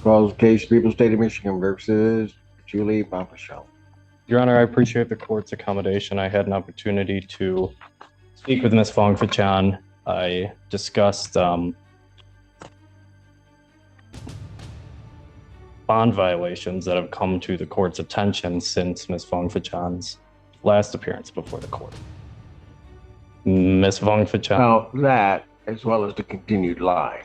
Calls case People State of Michigan versus Julie Bombashell. Your Honor, I appreciate the court's accommodation. I had an opportunity to speak with Ms. Fong-Fachan. I discussed bond violations that have come to the court's attention since Ms. Fong-Fachan's last appearance before the court. Ms. Fong-Fachan. Now that, as well as the continued lie.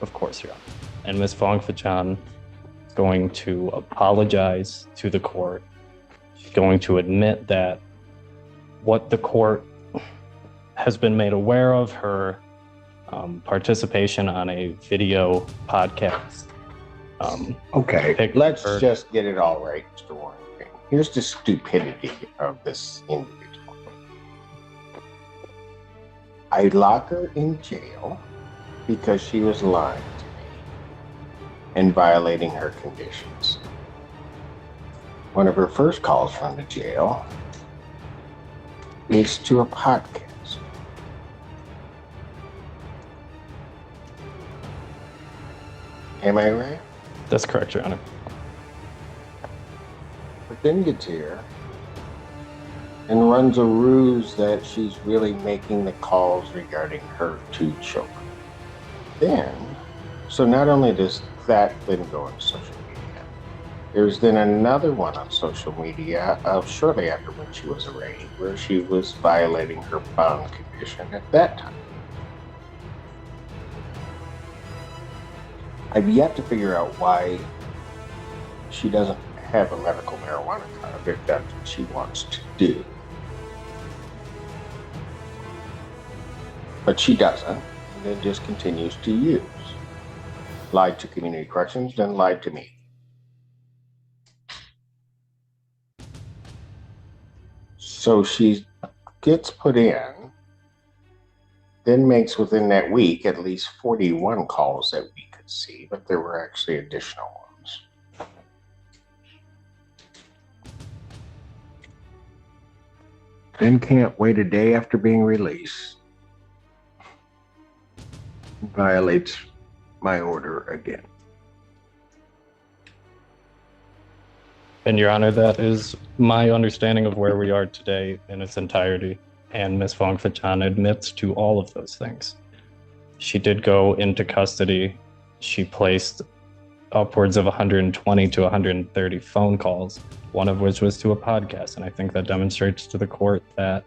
Of course, Your Honor. And Ms. Fong-Fachan is going to apologize to the court. She's going to admit that what the court has been made aware of, her participation on a video podcast. Okay, let's just get it all right, Mr. Warren. Here's the stupidity of this individual. I lock her in jail because she was lying to me and violating her conditions. One of her first calls from the jail is to a podcast. Am I right? That's correct, Your Honor. But then gets here and runs a ruse that she's really making the calls regarding her two children. Then, so not only does that then go on social media, there's then another one on social media shortly after when she was arraigned, where she was violating her bond condition at that time. I've yet to figure out why she doesn't have a medical marijuana card if that's what she wants to do. But she doesn't, and then just continues to use. Lied to community corrections, then lied to me. So she gets put in, then makes within that week at least 41 calls that we could see, but there were actually additional ones. Then can't wait a day after being released. Violates my order again. And Your Honor, that is my understanding of where we are today in its entirety. And Ms. Fong-Fachan admits to all of those things. She did go into custody. She placed upwards of 120 to 130 phone calls, one of which was to a podcast. And I think that demonstrates to the court that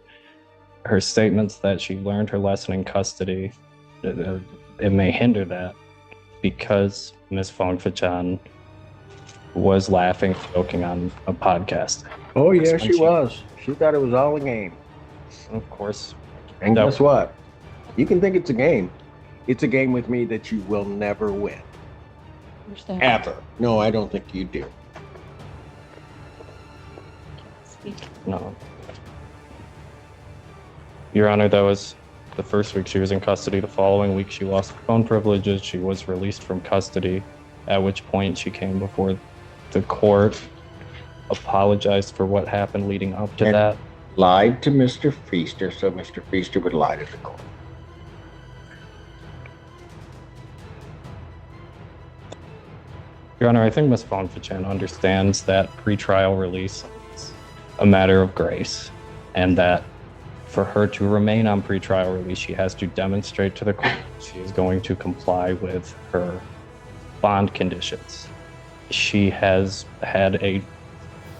her statements that she learned her lesson in custody, it may hinder that because Ms. Fong-Fachan was laughing, joking on a podcast. Oh yeah, she was. She thought it was all a game. Of course. And guess what? You can think it's a game. It's a game with me that you will never win. Understand. Ever. No, I don't think you do. No. Your Honor, that was the first week she was in custody. The following week, she lost phone privileges. She was released from custody, at which point she came before the court, apologized for what happened leading up to that. Lied to Mr. Feaster, so Mr. Feaster would lie to the court. Your Honor, I think Ms. Fong-Fachan understands that pretrial release is a matter of grace, and that for her to remain on pretrial release, she has to demonstrate to the court she is going to comply with her bond conditions. She has had a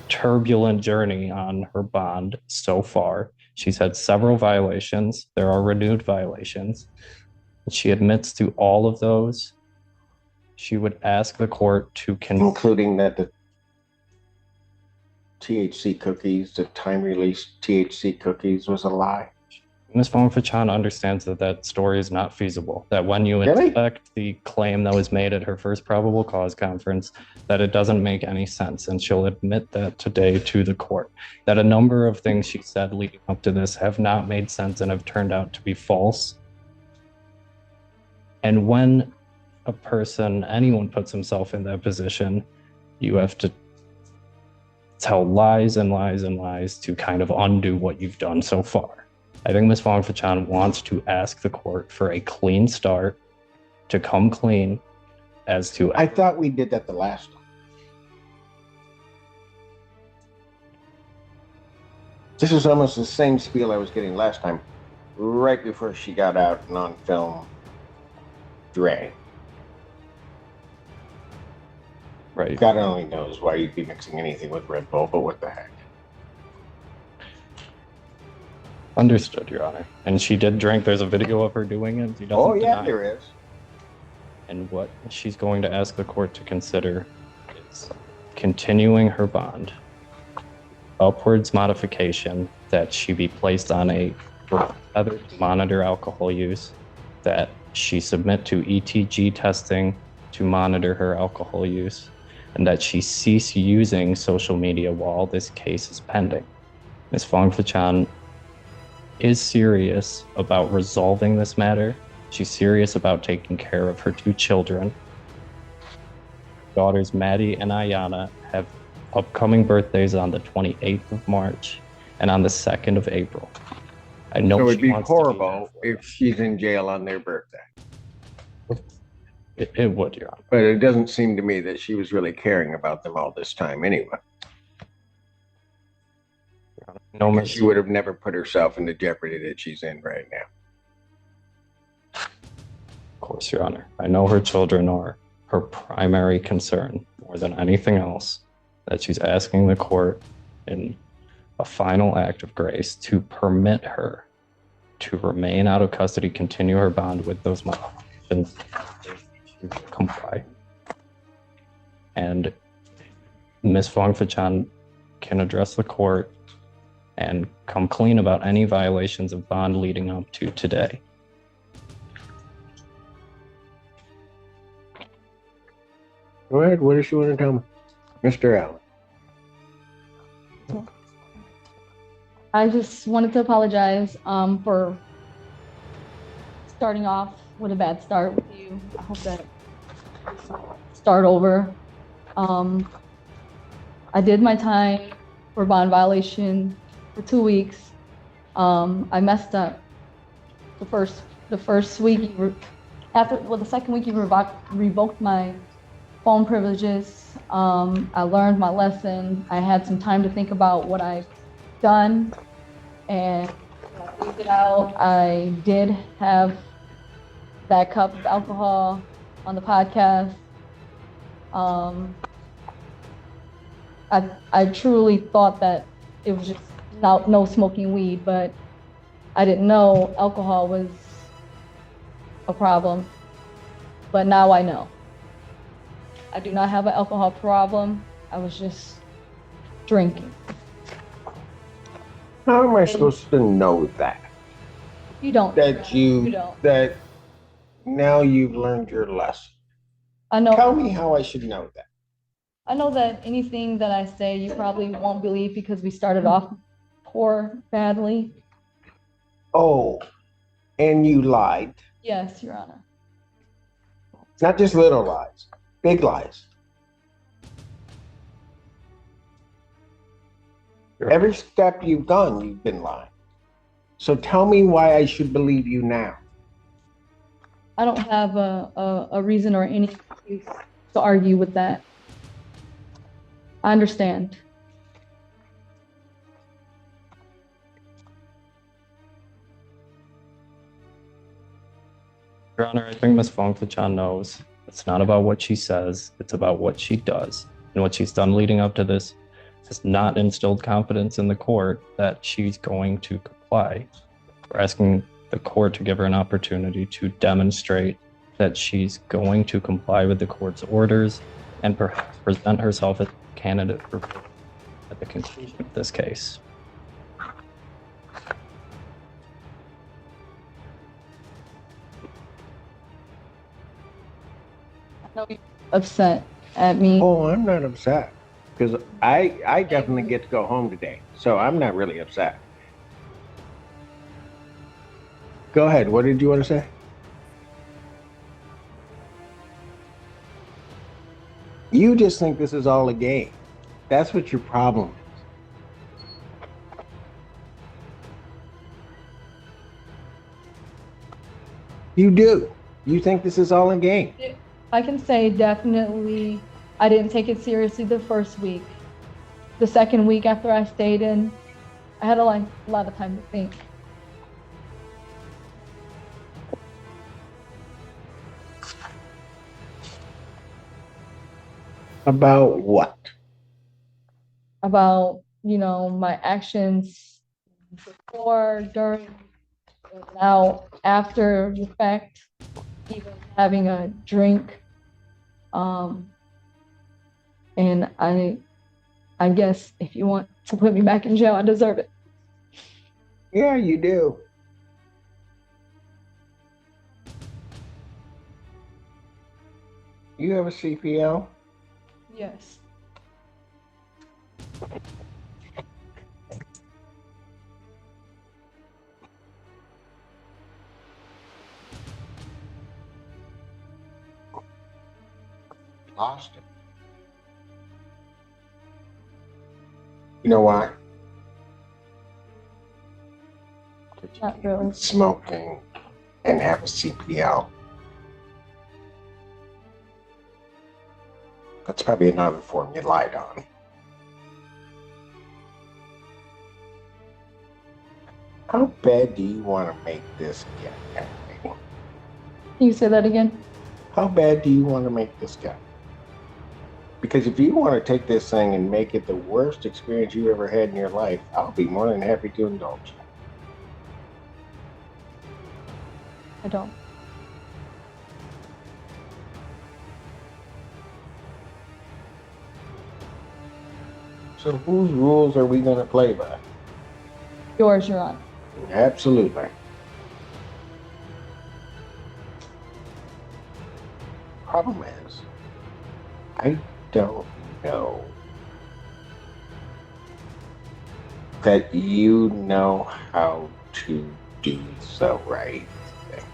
turbulent journey on her bond so far. She's had several violations. There are renewed violations. She admits to all of those. She would ask the court to including that the THC cookies, the time-released THC cookies was a lie. Ms. Fong-Fachan understands that that story is not feasible, that when you inspect the claim that was made at her first probable cause conference, that it doesn't make any sense. And she'll admit that today to the court, that a number of things she said leading up to this have not made sense and have turned out to be false. And when a person, anyone puts himself in that position, you have to tell lies and lies and lies to kind of undo what you've done so far. I think Ms. Fong-Fachan wants to ask the court for a clean start, to come clean, as to I thought we did that the last time. This is almost the same spiel I was getting last time, right before she got out and on film. Dre. right. God only knows why you'd be mixing anything with Red Bull, but what the heck? Understood, Your Honor. And she did drink. There's a video of her doing it. She doesn't Oh, yeah, deny it. there is. And what she's going to ask the court to consider is continuing her bond, upwards modification, that she be placed on a other to monitor alcohol use, that she submit to ETG testing to monitor her alcohol use, and that she cease using social media while this case is pending. Ms. Fong-Fachan is serious about resolving this matter. She's serious about taking care of her two children. Daughters Maddie and Ayana have upcoming birthdays on the 28th of March and on the 2nd of April. I know So she it'd be wants to do horrible that for if she's in jail on their birthday. them. It would, Your Honor. But it doesn't seem to me that she was really caring about them all this time anyway. No, Because she would have never put herself in the jeopardy that she's in right now. Of course, Your Honor. I know her children are her primary concern more than anything else, that she's asking the court in a final act of grace to permit her to remain out of custody, continue her bond with those modifications, to comply. And Ms. Fong-Fachan can address the court and come clean about any violations of bond leading up to today. All right, what does she want to tell me? Mr. Allen. I just wanted to apologize for starting off with a bad start with you. I hope that start over. I did my time for bond violation for 2 weeks. I messed up the first week. The second week you revoked my phone privileges. I learned my lesson. I had some time to think about what I've done, and when I figured it out, I did have that cup of alcohol on the podcast. I truly thought that it was just no smoking weed, but I didn't know alcohol was a problem. But now I know. I do not have an alcohol problem. I was just drinking. How am I supposed to know that? You don't. You don't. That now you've learned your lesson. I know. Tell me how I should know that. I know that anything that I say, you probably won't believe because we started off badly. Oh, and you lied. Yes, Your Honor. Not just little lies, big lies. Every step you've done, you've been lying. So tell me why I should believe you now. I don't have a reason or any excuse to argue with that. I understand. Your Honor, I think Ms. Fong-Fachan knows it's not about what she says, it's about what she does. And what she's done leading up to this has not instilled confidence in the court that she's going to comply. We're asking the court to give her an opportunity to demonstrate that she's going to comply with the court's orders and perhaps present herself as a candidate for at the conclusion of this case. I know you're upset at me. Oh, I'm not upset because I definitely get to go home today. So I'm not really upset. Go ahead. What did you want to say? You just think this is all a game. That's what your problem is. You do. You think this is all a game. I can say definitely I didn't take it seriously the first week. The second week after I stayed in, I had a lot of time to think. About what? About, my actions before, during, and now, after the fact, even having a drink. And I guess if you want to put me back in jail, I deserve it. Yeah, you do. You have a CPL? Yes. Lost it. You know why? Not really. Smoking and have a CPL. That's probably another form you lied on. How bad do you want to make this get? Can you say that again? How bad do you want to make this get? Because if you want to take this thing and make it the worst experience you ever had in your life, I'll be more than happy to indulge. I don't. So whose rules are we going to play by? Yours, Your Honor. Absolutely. Problem is, I don't know that you know how to do the right thing.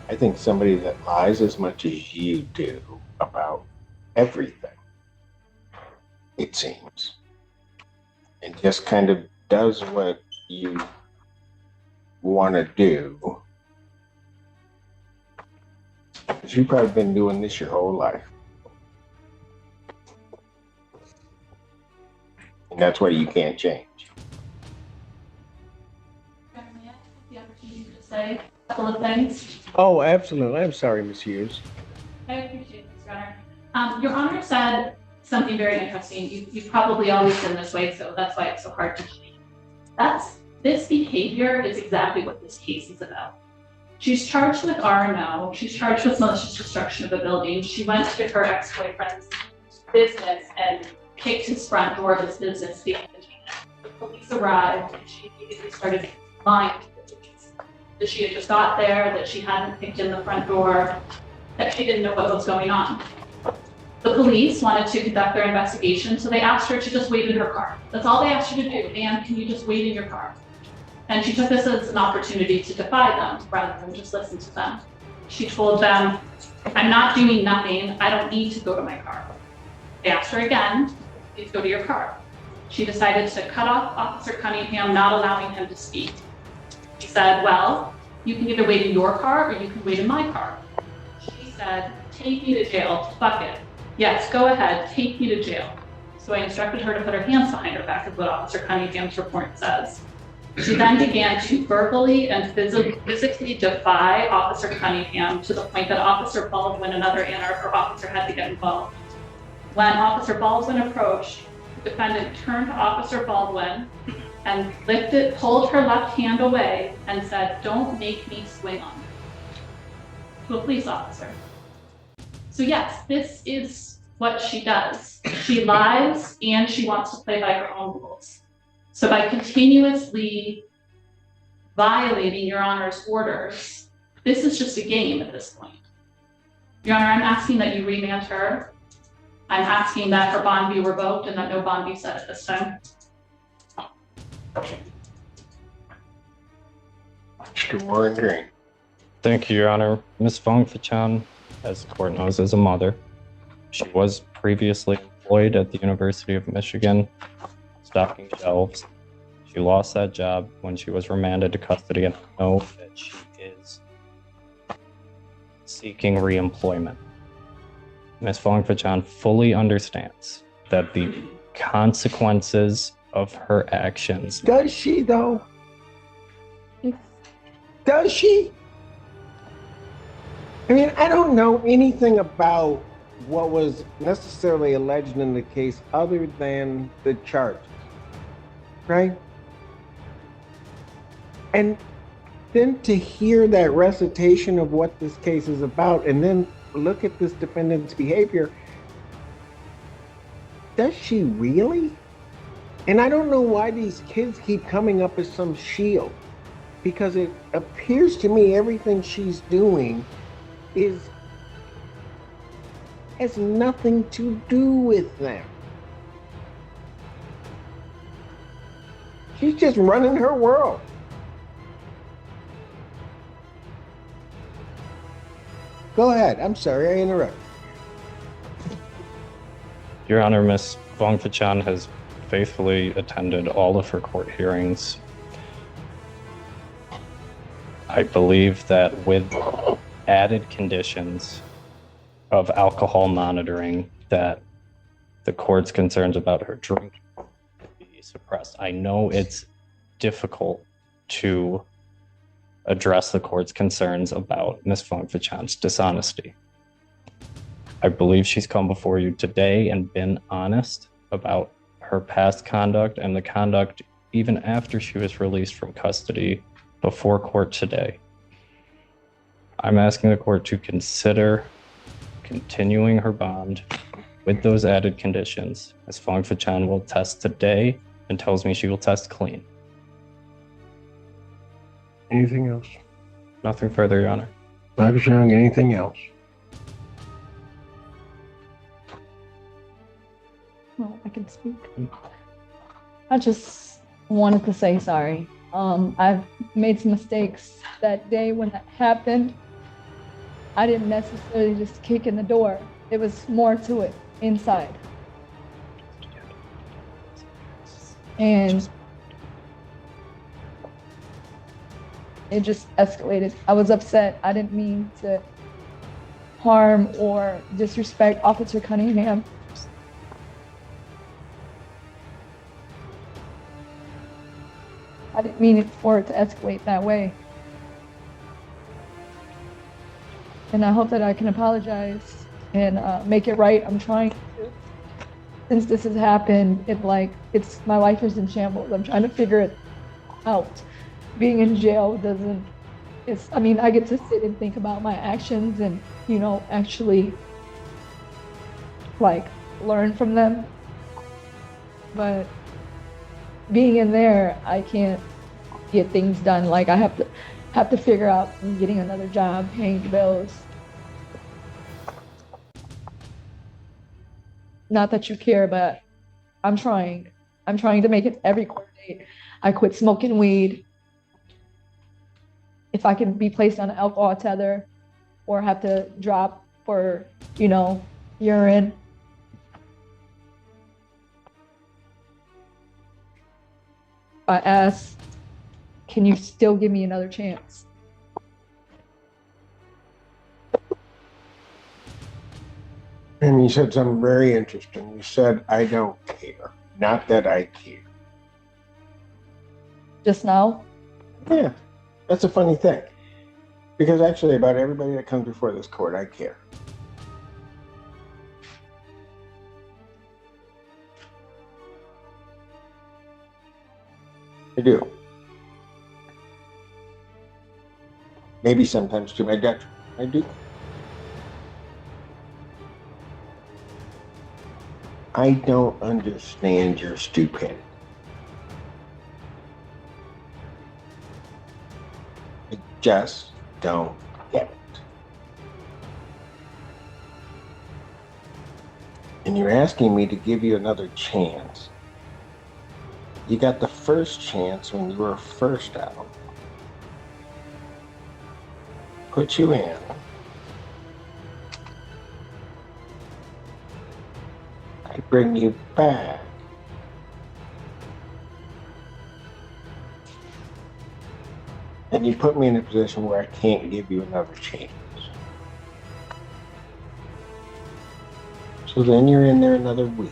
I think somebody that lies as much as you do about everything, it seems, and just kind of does what you want to do. Because you've probably been doing this your whole life. And that's why you can't change. May I have the opportunity to say a couple of things? Oh, absolutely. I'm sorry, Miss Hughes. I appreciate this, Your Honor. Your Honor said something very interesting. You've probably always been this way, so that's why it's so hard to change. This behavior is exactly what this case is about. She's charged with R&O. She's charged with malicious destruction of a building. She went to her ex-boyfriend's business and kicked his front door of his business. The police arrived and she immediately started lying to the police. That she had just got there, that she hadn't kicked in the front door, that she didn't know what was going on. The police wanted to conduct their investigation, so they asked her to just wait in her car. That's all they asked her to do. Anne, can you just wait in your car? And she took this as an opportunity to defy them rather than just listen to them. She told them, I'm not doing nothing. I don't need to go to my car. They asked her again, please go to your car. She decided to cut off Officer Cunningham, not allowing him to speak. She said, well, you can either wait in your car or you can wait in my car. She said, take me to jail, fuck it. Yes, go ahead, take me to jail. So I instructed her to put her hands behind her back, is what Officer Cunningham's report says. She then began to verbally and physically defy Officer Cunningham to the point that Officer Baldwin, another Ann Arbor officer, had to get involved. When Officer Baldwin approached, the defendant turned to Officer Baldwin and pulled her left hand away and said, don't make me swing on you, to a police officer. So yes, this is what she does. She lies and she wants to play by her own rules. So by continuously violating Your Honor's orders, this is just a game at this point. Your Honor, I'm asking that you remand her. I'm asking that her bond be revoked and that no bond be set at this time. Mr. Warren Green. Thank you, Your Honor. Ms. Fong Fachan, as the court knows, is a mother. She was previously employed at the University of Michigan, stocking shelves. She lost that job when she was remanded to custody, and I know that she is seeking reemployment. Ms. Fong-Fachan fully understands that the consequences of her actions. Does she, though? It's- Does she? I mean, I don't know anything about what was necessarily alleged in the case other than the charges, right? And then to hear that recitation of what this case is about and then look at this defendant's behavior, does she really? And I don't know why these kids keep coming up as some shield, because it appears to me everything she's doing has nothing to do with them. She's just running her world. Go ahead. I'm sorry I interrupted. Your Honor, Ms. Fong-Fachan has faithfully attended all of her court hearings. I believe that with added conditions of alcohol monitoring, that the court's concerns about her drinking be suppressed. I know it's difficult to address the court's concerns about Ms. Fong-Fachan's dishonesty. I believe she's come before you today and been honest about her past conduct and the conduct even after she was released from custody before court today. I'm asking the court to consider continuing her bond with those added conditions, as Fong-Fachan will test today and tells me she will test clean. Anything else? Nothing further, Your Honor. Dr. Young, anything else? Well, I can speak. I just wanted to say sorry. I've made some mistakes that day when that happened. I didn't necessarily just kick in the door. It was more to it inside. And it just escalated. I was upset. I didn't mean to harm or disrespect Officer Cunningham. I didn't mean it for it to escalate that way. And I hope that I can apologize and make it right. I'm trying to. Since this has happened, my life is in shambles. I'm trying to figure it out. Being in jail I get to sit and think about my actions and, actually learn from them. But being in there, I can't get things done. I have to figure out getting another job, paying the bills. Not that you care, but I'm trying. I'm trying to make it every court date. I quit smoking weed. If I can be placed on an alcohol tether or have to drop for, urine. I asked, can you still give me another chance? And you said something very interesting. You said, I don't care. Not that I care. Just now? Yeah, that's a funny thing. Because actually, about everybody that comes before this court, I care. I do. Maybe sometimes to my detriment. I do. I don't understand your stupidity. I just don't get it. And you're asking me to give you another chance. You got the first chance when you were first out. Put you in. to bring you back. And you put me in a position where I can't give you another chance. So then you're in there another week.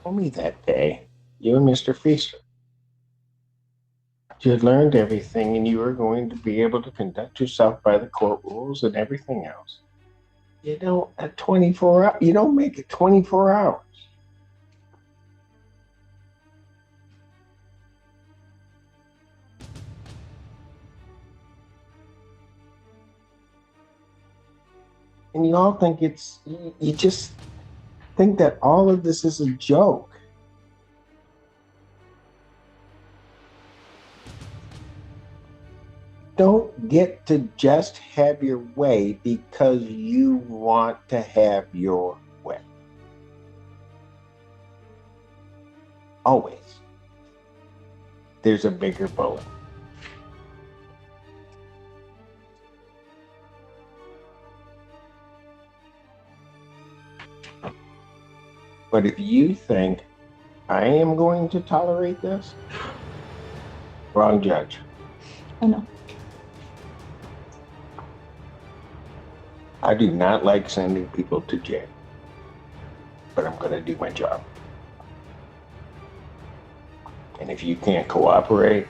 Told me that day, you and Mr. Feaster, you had learned everything and you were going to be able to conduct yourself by the court rules and everything else. You don't at 24 hours, you don't make it 24 hours. And you all think you just think that all of this is a joke. Don't get to just have your way because you want to have your way. Always. There's a bigger bullet. But if you think I am going to tolerate this, wrong judge. I know. I do not like sending people to jail, but I'm going to do my job. And if you can't cooperate,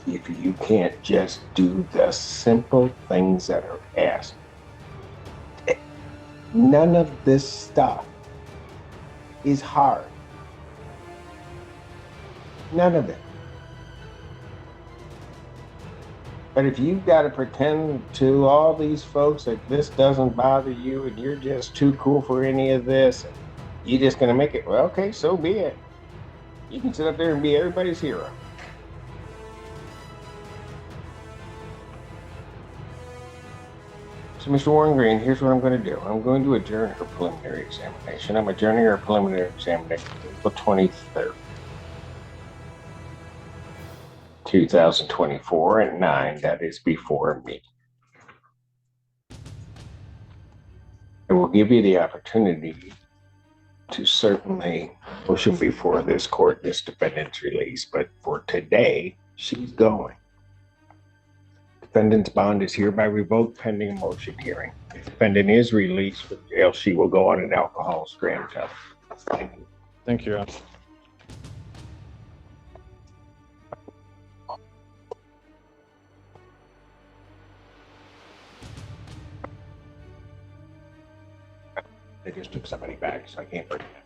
if you can't just do the simple things that are asked, none of this stuff is hard. None of it. But if you've got to pretend to all these folks that this doesn't bother you and you're just too cool for any of this, and you're just going to make it, well, okay, so be it. You can sit up there and be everybody's hero. So, Mr. Warren Green, here's what I'm going to do. I'm going to adjourn her preliminary examination. I'm adjourning her preliminary examination April 23rd, 2024 at 9. That is before me. It will give you the opportunity to certainly motion before this court this defendant's release. But for today, she's going. Defendant's bond is hereby revoked pending a motion hearing. If defendant is released from jail, she will go on an alcohol scram test. Thank you. Thank you, Your Honor. They just took somebody back, so I can't bring that.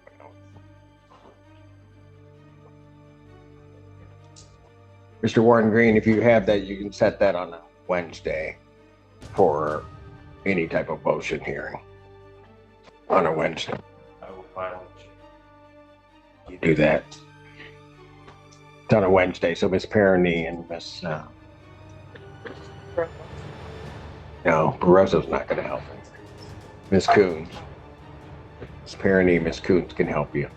Mr. Warren Green, if you have that, you can set that on a Wednesday for any type of motion hearing on a Wednesday. I will file it. You do that. It's on a Wednesday, so Miss Perroni and Miss no, Barroso's not going to help. Miss Coons. Miss Perroni, Miss Coons can help you.